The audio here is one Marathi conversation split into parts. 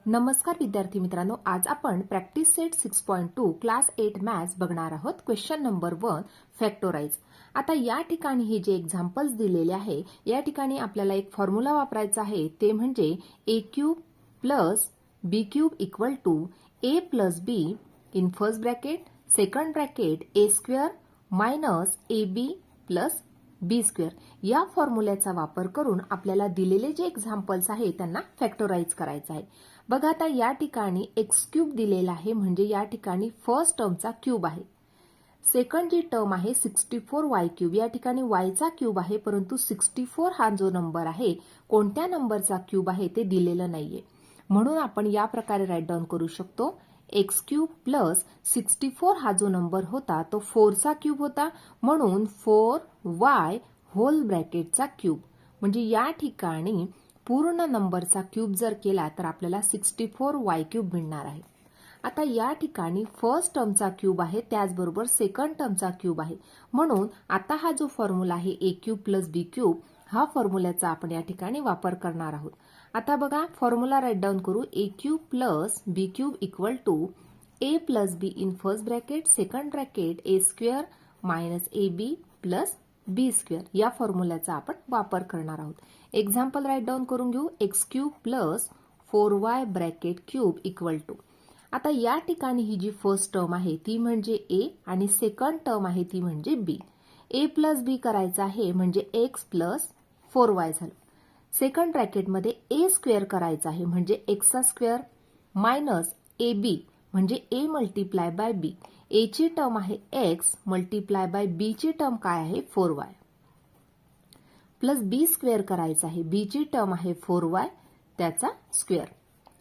नमस्कार विद्यार्थी मित्रांनो, आज आपण प्रॅक्टिस सेट 6.2 क्लास 8 मॅथ्स बघणार आहोत. Question number 1 फॅक्टोराइज. आता या ठिकाणी हे जे एक्झाम्पल्स दिलेले आहे, या ठिकाणी आपल्याला एक फॉर्म्युला वापरायचा आहे, ते म्हणजे a cube plus b cube equal to a plus b in first bracket second bracket a square minus ab plus B square. या फॉर्म्युल्याचा वापर करून आपल्याला दिलेले जे एक्झाम्पल्स आहे त्यांना फॅक्टोराइज करायचं आहे. बघा, आता या ठिकाणी एक्स क्यूब दिलेला आहे, म्हणजे या ठिकाणी फर्स्ट टर्मचा क्यूब आहे. सेकंड जी टर्म आहे 64 वाय क्यूब, या ठिकाणी वायचा क्यूब आहे, परंतु 64 हा जो नंबर आहे, कोणत्या नंबरचा क्यूब आहे ते दिलेलं नाहीये. म्हणून आपण या प्रकारे राईट डाऊन करू शकतो. एक्स क्यूब प्लस 64 हा जो नंबर होता तो 4 चा क्यूब होता, म्हणून 4y होल ब्रॅकेटचा क्यूब. म्हणजे या ठिकाणी पूर्ण नंबरचा क्यूब जर केला तर आपल्याला 64y क्यूब मिळणार आहे. आता या ठिकाणी फर्स्ट टर्मचा क्यूब आहे, त्याचबरोबर सेकंड टर्मचा क्यूब आहे, म्हणून आता हा जो फॉर्म्युला आहे a cube plus b cube, हा फॉर्म्युल्याचा आपण या ठिकाणी वापर करणार आहोत. आता बघा, फॉर्म्युला राईट डाऊन करू. a cube plus b cube equal to a plus b in first bracket second bracket a square minus ab plus B square. या फॉर्म्युल्याचा आपण वापर करणार आहोत. एक्झाम्पल राईट डाऊन करून घेऊ. X cube plus 4y bracket cube equal to. आता या ठिकाणी ही जी फर्स्ट टर्म आहे ती म्हणजे a आणि सेकंड टर्म आहे ती म्हणजे b. a प्लस b करायचं आहे म्हणजे x प्लस 4y झालं. सेकंड ब्रॅकेटमध्ये a स्क्वेअर करायचा आहे म्हणजे x चा स्क्वेअर मायनस ab म्हणजे a multiply by b. a ची टर्म आहे x मल्टिप्लाय बाय b ची टर्म काय आहे 4y प्लस b स्क्वेअर करायचा आहे. b ची टर्म आहे 4y त्याचा square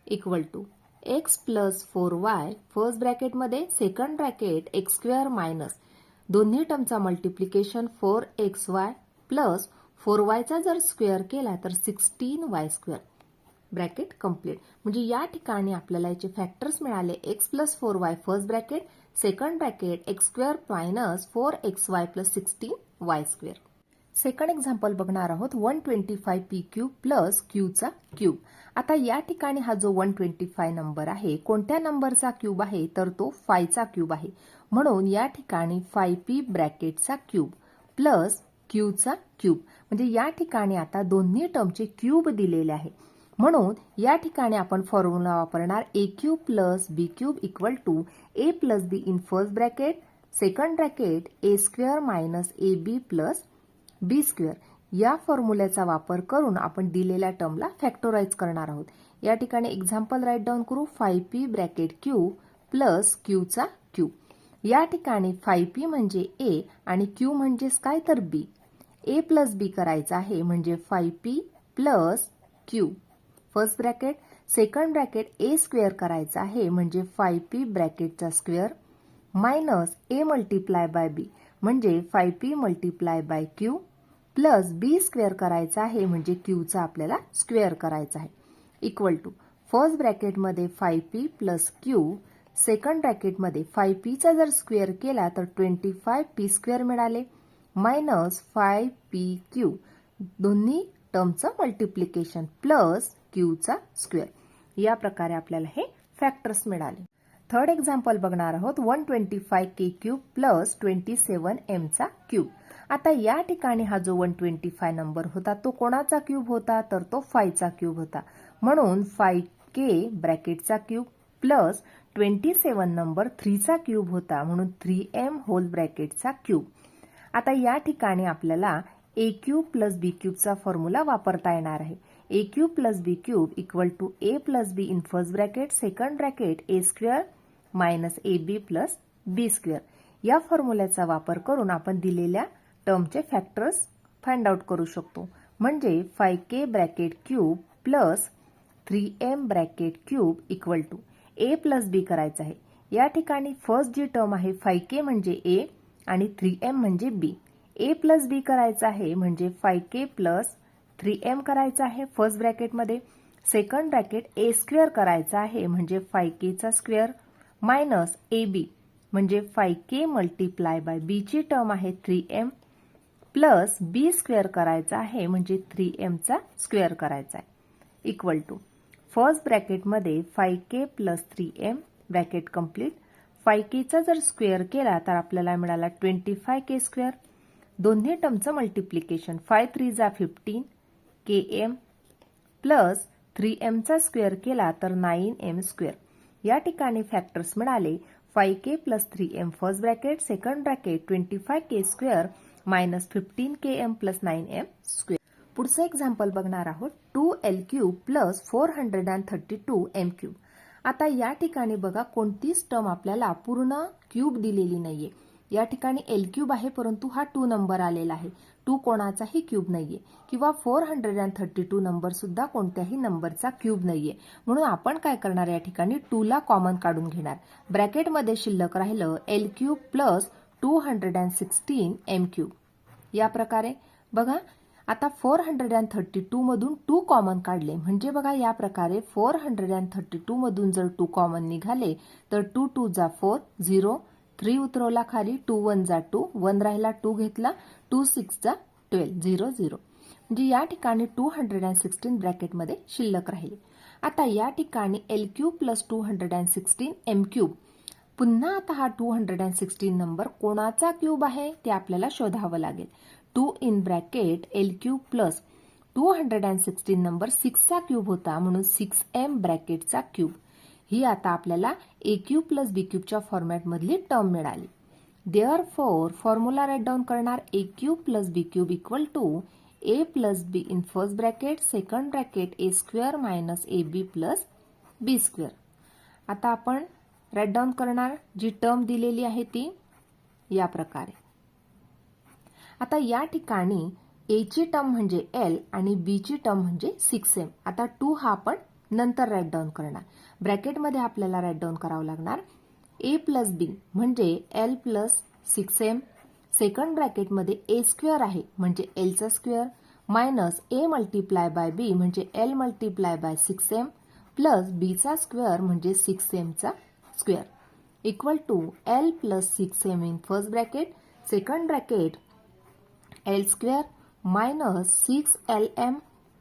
equal to x plus 4y first ब्रॅकेटमध्ये second bracket x square minus दोन्ही टर्मचा मल्टिप्लिकेशन 4xy प्लस 4y चा जर स्क्वेअर केला तर 16y स्क्वेअर ब्रॅकेट कंप्लीट. म्हणजे या ठिकाणी आपल्याला याचे फॅक्टर्स मिळाले. x plus 4y first bracket second bracket x square minus 4xy plus 16y square. Second example बघणार आहोत. 125p क्यूब प्लस q चा क्यूब. आता या ठिकाणी हा जो 125 नंबर आहे, कोणत्या नंबरचा क्यूब आहे तर तो 5 चा क्यूब आहे, म्हणून या ठिकाणी 5p ब्रॅकेटचा क्यूब प्लस q चा क्यूब. म्हणजे या ठिकाणी आता दोन्ही टर्मचे क्यूब दिलेले आहे, म्हणून या ठिकाणी आपण फॉर्म्युला वापरणार. a cube plus b cube equal to a plus b in first bracket second bracket a square minus ab plus B square. या फॉर्म्युल्याचा वापर करून आपण दिलेल्या टर्मला फॅक्टोराइज करणार आहोत. या ठिकाणी एक्झाम्पल राईट डाऊन करू. 5p bracket cube plus q चा क्यूब. या ठिकाणी 5p म्हणजे a आणि q म्हणजेच काय तर b. a प्लस b करायचा आहे म्हणजे 5p plus q first bracket second bracket a square करायचा आहे म्हणजे 5p ब्रॅकेटचा square minus a multiply by b म्हणजे 5p multiply by q plus B square करायचा आहे म्हणजे क्यूचा आपल्याला स्क्वेअर करायचा आहे इक्वल टू फर्स्ट ब्रॅकेटमध्ये 5p प्लस क्यू सेकंड ब्रॅकेटमध्ये 5p चा जर स्क्वेअर केला तर 25p स्क्वेअर मिळाले मायनस 5pq दोन्ही टर्मचं मल्टिप्लिकेशन प्लस क्यूचा स्क्वेअर. या प्रकारे आपल्याला हे फॅक्टर्स मिळाले. थर्ड एक्झाम्पल बघणार आहोत. 125k क्यूब प्लस 27m चा क्यूब. आता या ठिकाणी हा जो 125 नंबर होता तो कोणाचा क्यूब होता तर तो 5 चा क्यूब होता, म्हणून 5k ब्रॅकेटचा क्यूब प्लस 27 नंबर 3 चा क्यूब होता, म्हणून 3m होल ब्रॅकेटचा क्यूब. आता या ठिकाणी आपल्याला a क्यूब प्लस b क्यूबचा फॉर्म्युला वापरता येणार आहे. a cube plus b cube equal to a plus b in first bracket second bracket a square minus ab plus b square. या फॉर्म्युल्याचा वापर करून आपण दिलेल्या टर्मचे फॅक्टर्स फाइंड आउट करू शकतो. म्हणजे 5k bracket cube plus 3m bracket cube equal to a plus b करायचं आहे. या ठिकाणी फर्स्ट जी टर्म आहे 5k म्हणजे a आणि 3m म्हणजे b. a प्लस b करायचं आहे म्हणजे 5k प्लस 3m करायचं आहे फर्स्ट ब्रॅकेटमध्ये सेकंड ब्रॅकेट a स्क्वेअर करायचा आहे म्हणजे 5k चा स्क्वेअर मायनस ab म्हणजे 5k मल्टिप्लाय बाय b ची टर्म आहे 3m प्लस बी स्क्वेअर करायचा आहे म्हणजे 3m चा स्क्वेअर करायचा आहे इक्वल टू फर्स्ट ब्रॅकेटमध्ये 5k plus 3m bracket complete. 5kचा जर स्क्वेअर केला तर आपल्याला मिळाला 25k स्क्वेअर. दोन्ही टर्मचं मल्टिप्लिकेशन 5 3 जा 15 km प्लस 3mचा स्क्वेअर केला तर 9m स्क्वेअर. या ठिकाणी फॅक्टर्स मिळाले 5k plus 3m first bracket, second bracket 25k square minus 15km plus 9m square. पुढचं एक्झाम्पल बघणार आहोत 2l cube plus 432m cube. आता या ठिकाणी बघा कोणतीच टर्म आपल्याला पूर्ण क्यूब दिलेली नाहीये. या ठिकाणी एल क्यूब आहे परंतु हा 2 नंबर आलेला आहे. 2 कोणाचाही क्यूब नाहीये किंवा 432 नंबर सुद्धा कोणत्याही नंबरचा क्यूब नाहीये. म्हणून आपण काय करणार या ठिकाणी 2 ला कॉमन काढून घेणार. ब्रॅकेटमध्ये शिल्लक राहिलं L cube plus 216m cube. या प्रकारे बघा आता 432 मधून 2 कॉमन काढले म्हणजे बघा या प्रकारे 432 मधून जर 2 कॉमन निघाले तर 2 2 जा 4 0 3 उतरवला खाली 2 1 जा 2 1 राहिला 2 घेतला 2 6 जा 12 0 0 म्हणजे या ठिकाणी 216 ब्रॅकेटमध्ये शिल्लक राहिले. आता या ठिकाणी L cube plus 216m cube. पुन्हा आता हा 216 नंबर कोणाचा क्यूब आहे ते आपल्याला शोधावं लागेल. 2 in bracket L cube plus 216 number 6 चा क्यूब होता म्हणून 6m ब्रॅकेटचा क्यूब. ही आता आपल्याला ए क्यूब प्लस बी क्यूबच्या फॉर्मॅटमधली टर्म मिळाली. देअरफॉर फॉर्म्युला राईट डाऊन करणार A cube plus B cube equal to A plus B in first bracket, second bracket A square minus A B plus B square. आता आपण राईट डाऊन करणार जी टर्म दिलेली आहे ती या प्रकारे. आता या ठिकाणी ए ची टर्म म्हणजे एल आणि बी ची टर्म म्हणजे 6m. आता 2 हा आपण नंतर राईट डाऊन करणार. ब्रॅकेटमध्ये आपल्याला राईट डाऊन करावं लागणार ए प्लस बी म्हणजे एल प्लस 6m. सेकंड ब्रॅकेटमध्ये ए स्क्वेअर आहे म्हणजे एलचा square minus A multiply by B म्हणजे L multiply by 6m plus बीचा स्क्वेअर म्हणजे 6mचा square equal to L plus 6m in first bracket, second bracket L square minus 6lm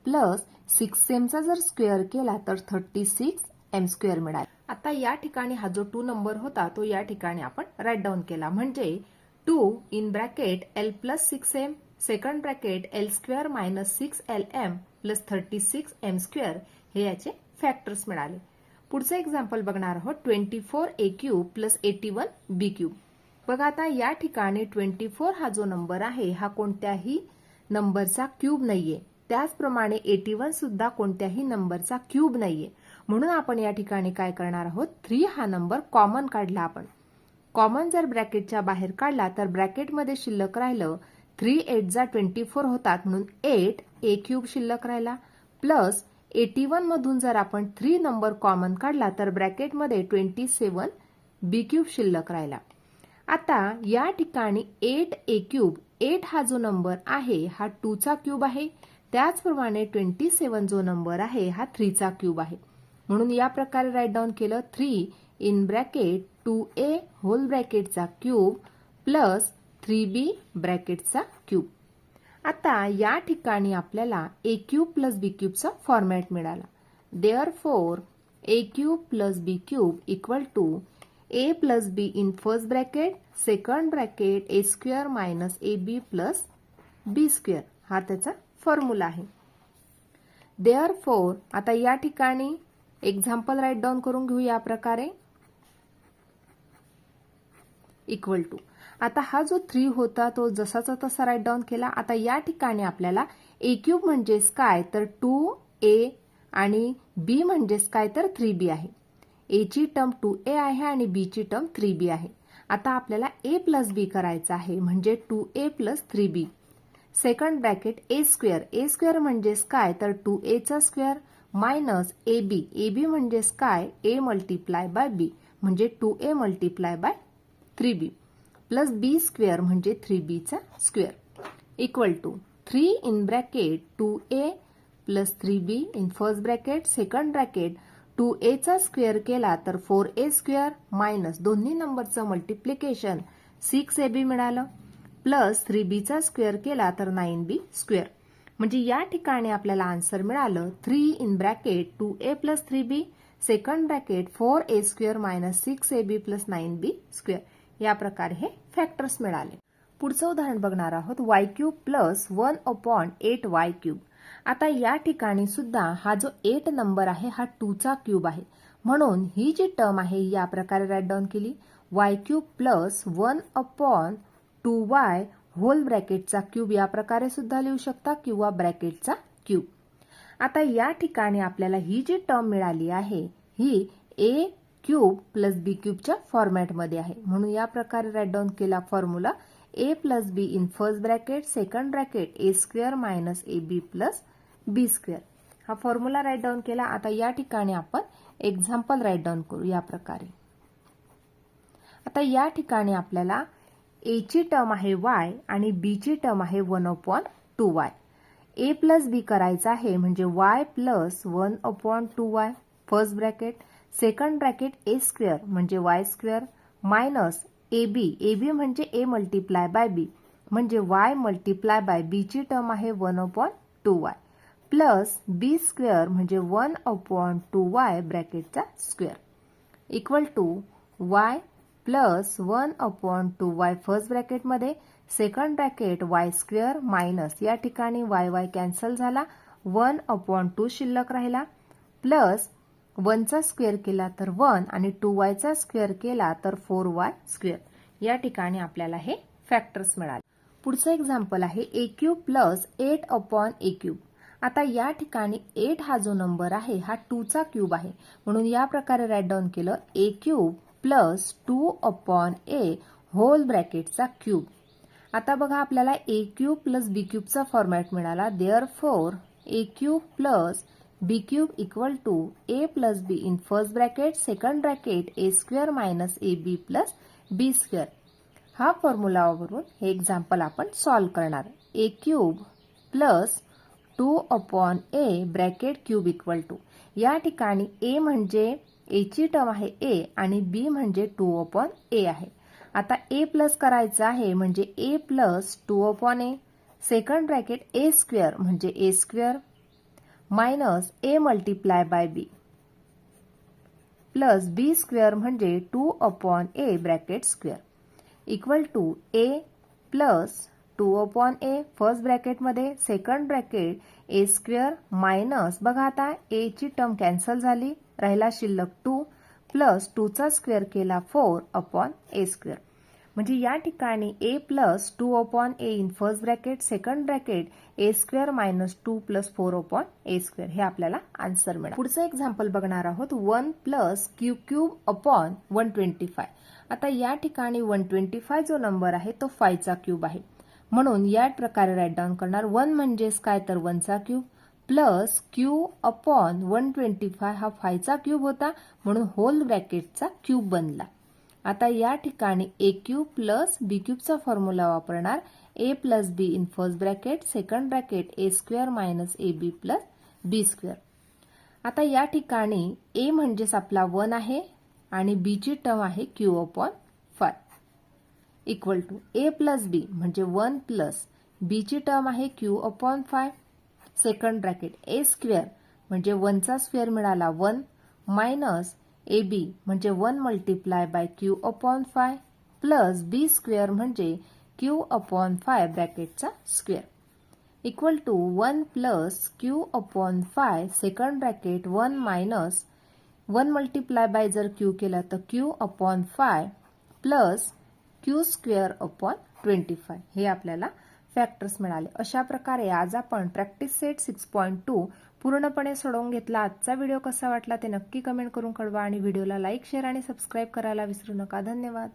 plus 6mचा जर स्क्वेअर केला तर 36m स्क्वेअर मिळाला. आता या ठिकाणी हा जो 2 नंबर होता तो या ठिकाणी आपण राईट डाऊन केला म्हणजे 2 in bracket L plus 6m, second bracket L square minus 6lm plus 36m square हे याचे फॅक्टर्स मिळाले. पुढचं एक्झाम्पल बघणार आहोत 24a cube plus 81b cube. बघा आता या ठिकाणी 24 हा जो नंबर आहे हा कोणत्याही नंबरचा क्यूब नाहीये. त्याचप्रमाणे 81 सुद्धा कोणत्याही नंबरचा क्यूब नाहीये. म्हणून आपण या ठिकाणी काय करणार आहोत 3 हा नंबर कॉमन काढला. आपण कॉमन जर ब्रॅकेटच्या बाहेर काढला तर ब्रॅकेटमध्ये शिल्लक राहिलं 3 8 जा 24 होतात म्हणून 8 ए क्यूब शिल्लक राहिला प्लस 81 मधून जर आपण 3 नंबर कॉमन काढला तर ब्रॅकेटमध्ये 27 बी क्यूब शिल्लक राहिला. आता या ठिकाणी 8 ए क्यूब 8 हा जो नंबर आहे हा 2 चा क्यूब आहे. त्याचप्रमाणे 27 जो नंबर आहे हा 3 चा क्यूब आहे. म्हणून या प्रकारे राईट डाऊन केलं 3 इन ब्रॅकेट 2a होल ब्रॅकेटचा क्यूब प्लस 3b ब्रॅकेटचा क्यूब. आता या ठिकाणी आपल्याला ए क्यूब प्लस बी क्यूबचा फॉर्मॅट मिळाला. Therefore A cube plus B cube equal to A plus B in first bracket, second bracket A square minus A B plus B square हा त्याचा फॉर्म्युला आहे. देअरफॉर आता या ठिकाणी एक्झाम्पल राईट डाऊन करून घेऊ या प्रकारे इक्वल टू. आता हा जो 3 होता तो जसाचा तसा राईट डाऊन केला. आता या ठिकाणी आपल्याला ए क्यूब म्हणजेच काय तर 2a आणि बी म्हणजेच काय तर 3b आहे. ए ची टर्म 2a आहे आणि बी ची टर्म 3b आहे. आता आपल्याला ए प्लस बी करायचं आहे म्हणजे 2a plus 3b. Second bracket A square म्हणजेच काय तर 2a चा स्क्वेअर मायनस ab म्हणजेच काय a मल्टिप्लाय बाय b म्हणजे 2a multiply by 3b plus B square म्हणजे 3b चा square equal to 3 in bracket 2a plus 3b in first bracket, second bracket 2a चा स्क्वेअर केला तर 4a स्क्वेअर मायनस दोन्ही नंबरचं मल्टिप्लिकेशन 6ab मिळालं प्लस 3b चा स्क्वेअर केला तर 9b स्क्वेअर म्हणजे या ठिकाणी आपल्याला आन्सर मिळालं 3 in bracket 2a + 3b second bracket 4a² - 6ab + 9b². या प्रकारे हे फॅक्टर्स मिळाले. पुढचं उदाहरण बघणार आहोत y³ + 1/8y³. आता या ठिकाणी सुद्धा हा जो 8 नंबर आहे हा 2 चा क्यूब आहे. म्हणून ही जी टर्म आहे या प्रकारे राईट डाऊन केली y³ + 1/2y होल ब्रॅकेटचा क्यूब या प्रकारे सुद्धा लिहू शकता किंवा ब्रॅकेटचा क्यूब. आता या ठिकाणी आपल्याला ही जी टर्म मिळाली आहे ही a³ + b³ च्या फॉर्मॅटमध्ये आहे. म्हणून या प्रकारे राईट डाऊन केला formula a + b in first bracket second bracket a² - ab + b². हा फॉर्म्युला राईट डाऊन केला. आता या ठिकाणी आपण एक्झाम्पल राईट डाऊन करू या प्रकारे. आता या ठिकाणी आपल्याला a ची टर्म आहे y आणि b ची टर्म आहे 1/2y. a + b करायचा आहे म्हणजे y + 1/2y first bracket second bracket a² म्हणजे y² मायनस ab म्हणजे a × b म्हणजे y × b ची टर्म आहे 1/2y प्लस b² म्हणजे 1/2y ब्रॅकेटचा square equal to y + 1/2y first ब्रॅकेटमध्ये सेकंड ब्रॅकेट y² मायनस या ठिकाणी y कॅन्सल झाला 1/2 शिल्लक राहिला प्लस 1 चा स्क्वेअर केला तर 1 आणि 2y चा स्क्वेअर केला तर 4y². या ठिकाणी आपल्याला हे फॅक्टर्स मिळाले. पुढचं एक्झाम्पल आहे a³ + 8/a³. आता या ठिकाणी 8 हा जो नंबर आहे हा 2 चा क्यूब आहे. म्हणून या प्रकारे राईट डाऊन केलं a³ + 2/a होल ब्रॅकेटचा क्यूब. आता बघा आपल्याला a³ + b³ चा फॉर्मॅट मिळाला. Therefore a³ + b³ equal to a + b in first bracket second bracket a² - ab + b². हा फॉर्म्युला वापरून हे एक्झाम्पल आपण सॉल्व्ह करणार. a³ + 2/a bracket cube equal to या ठिकाणी a म्हणजे a ची टर्म आहे a आणि b म्हणजे 2/a आहे. आता a प्लस करायचा आहे म्हणजे a + 2/a second bracket a² म्हणजे a² minus a × b plus b² म्हणजे 2/a bracket square equal to a + 2/a first ब्रॅकेटमध्ये सेकंड ब्रॅकेट a² मायनस बघा आता a ची टर्म कॅन्सल झाली राहिला शिल्लक 2 प्लस 2 चा स्क्वेअर केला 4/a². म्हणजे या ठिकाणी a + 2/a in first bracket second bracket a² - 2 + 4/a² हे आपल्याला आन्सर मिळालं. पुढचं एक्झाम्पल बघणार आहोत 1 + q³ / 125. आता या ठिकाणी 125 जो नंबर आहे तो 5 चा क्यूब आहे. म्हणून या प्रकारे राईट डाऊन करणार 1 म्हणजेच काय तर 1 चा क्यूब प्लस q/125 हा 5 चा क्यूब होता म्हणून होल ब्रॅकेटचा क्यूब बनला. आता या ठिकाणी a³ + b³ चा फॉर्म्युला वापरणार a + b in first bracket second bracket a² - ab + b². आता या ठिकाणी a म्हणजेच आपला 1 आहे आणि b ची टर्म आहे q/5 equal to a + b म्हणजे 1 प्लस b ची टर्म आहे q/5 सेकंड ब्रॅकेट a² म्हणजे 1 चा स्क्वेअर मिळाला 1 मायनस ab म्हणजे 1 × q/5 प्लस b² म्हणजे q/5 ब्रॅकेटचा square equal to 1 plus q/5 second bracket 1 minus 1 × जर q केला तर q/5 प्लस q²/25 हे आपल्याला फॅक्टर्स मिळाले. अशा प्रकारे आज आपण प्रॅक्टिस सेट 6.2 पूर्णपणे सोडवून घेतला. आजचा व्हिडिओ कसा वाटला ते नक्की कमेंट करून कळवा आणि व्हिडिओला लाईक शेअर आणि सबस्क्राईब करायला विसरू नका. धन्यवाद.